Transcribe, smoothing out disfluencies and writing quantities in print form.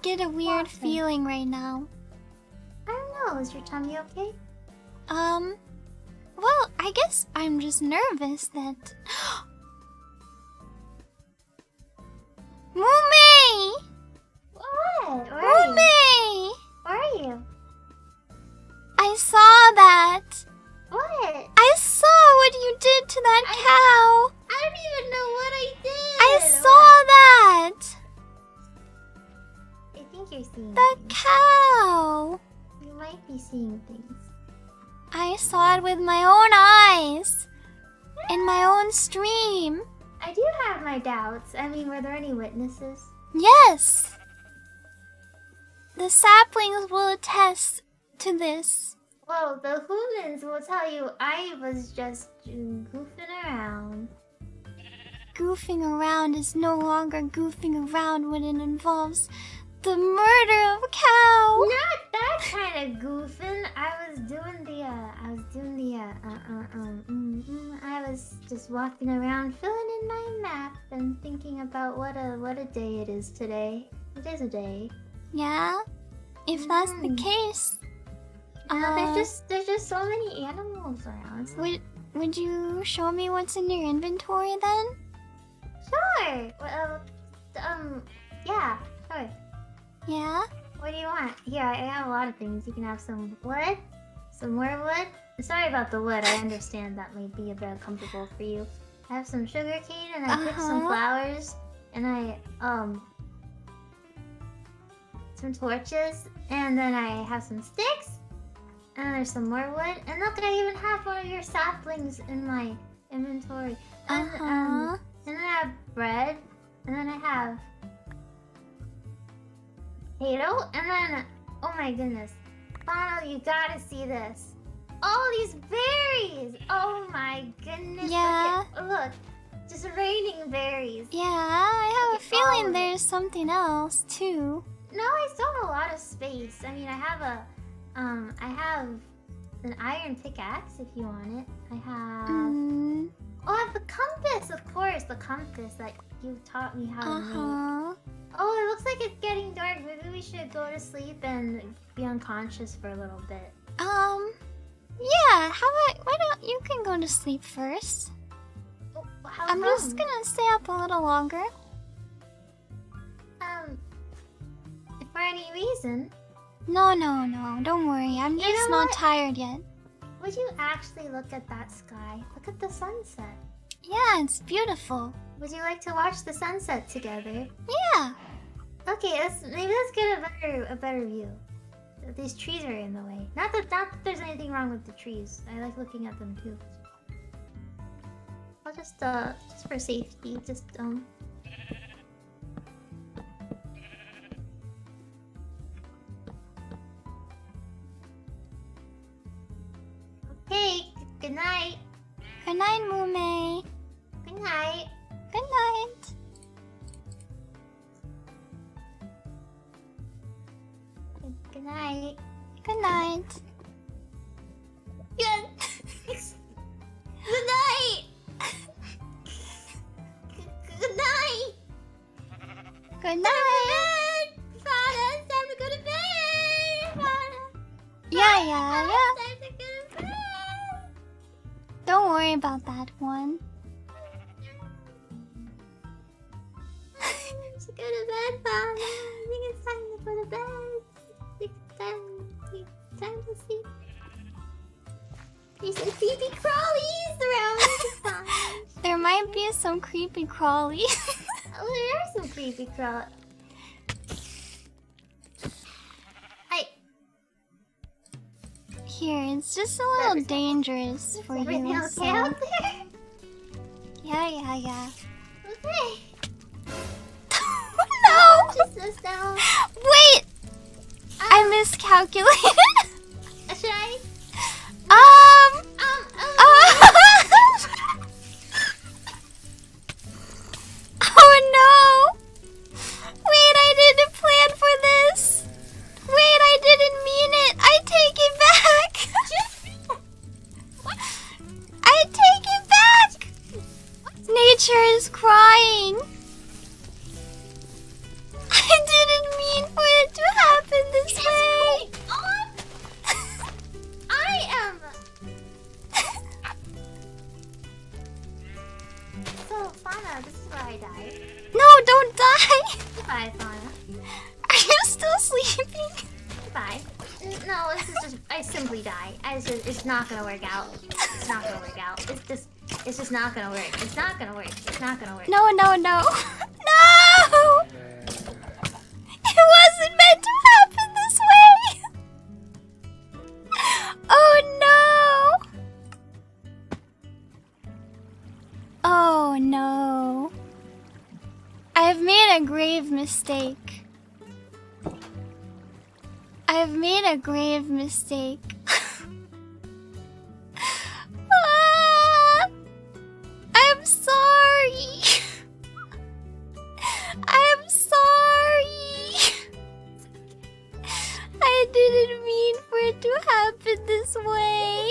get a weird feeling right now. I don't know. Is your tummy okay? Well, I guess I'm just nervous that... Mume! What? Mume! Where are you? I saw that. What? I saw what you did to that cow. I don't even know what I did. I saw that. I think you're seeing The things. cow. You might be seeing things. I saw it with my own eyes. In my own stream. I do have my doubts. I mean, were there any witnesses? Yes. The saplings will attest to this. Well, the humans will tell you I was just goofing around. Goofing around is no longer goofing around when it involves the murder of a cow. Not that kind of goofing. I was just walking around filling in my map and thinking about what a day it is today. It is a day. Yeah? If that's the case... there's just so many animals around. So... Would you show me what's in your inventory then? Sure! Well, yeah, sure. Yeah? What do you want? Here, I have a lot of things. You can have some wood, some more wood. Sorry about the wood, I understand that might be a bit uncomfortable for you. I have some sugar cane and I picked some flowers and I, some torches, and then I have some sticks, and there's some more wood, and look, I even have one of your saplings in my inventory. And, and then I have bread, and then I have potato, and then, oh my goodness, Bono, you gotta see this. All these berries! Oh my goodness, Yeah. look, just raining berries. Yeah, I have a feeling of there's something else too. No, I still have a lot of space. I mean, I have an iron pickaxe if you want it. I have... Oh, I have the compass, of course, the compass that you taught me how to make. Oh, it looks like it's getting dark. Maybe we should go to sleep and be unconscious for a little bit. Yeah, how about, why don't you can go to sleep first? Oh, how I'm come? just gonna stay up a little longer. For any reason? No, don't worry, I'm You just know not what? tired yet. Would you actually look at that sky? Look at the sunset. Yeah, it's beautiful. Would you like to watch the sunset together? Yeah. Okay, maybe let's get a better view. These trees are in the way. Not that there's anything wrong with the trees. I like looking at them too. I'll just for safety, Okay, good night. Good night, Mume. Good night. Good night. Good night. Good night. Good. Good night. Good night. Good night. Father, it's time to go to bed. Father. Yeah. It's time to go to bed. Don't worry about that one. Let's go to bed, Father. I think it's time to go to bed. It's time to sleep. There's some creepy crawlies around the time. There might be some creepy crawlies. Oh, there are some creepy crawlies. Here, it's just a little dangerous for Everything you. okay So. out there? Yeah. Okay. No! Just a sound. Wait! I miscalculated. Should I? Oh no! Wait, I didn't plan for this. Wait, I didn't mean it. I take it back. I take it back. Nature is crying. I didn't mean for happen this way. I am. So, Fauna, this is where I died. No, don't die. Goodbye, Fauna. Are you still sleeping? Goodbye. No, this is just. I simply die. It's not gonna work out. It's not gonna work out. It's just not gonna work. It's not gonna work. It's not gonna work. No, no, no. No! It wasn't meant to happen this way. Oh no. Oh no. I've made a grave mistake. I've made a grave mistake. Ah, I'm sorry. I'm sorry. I didn't mean for it to happen this way.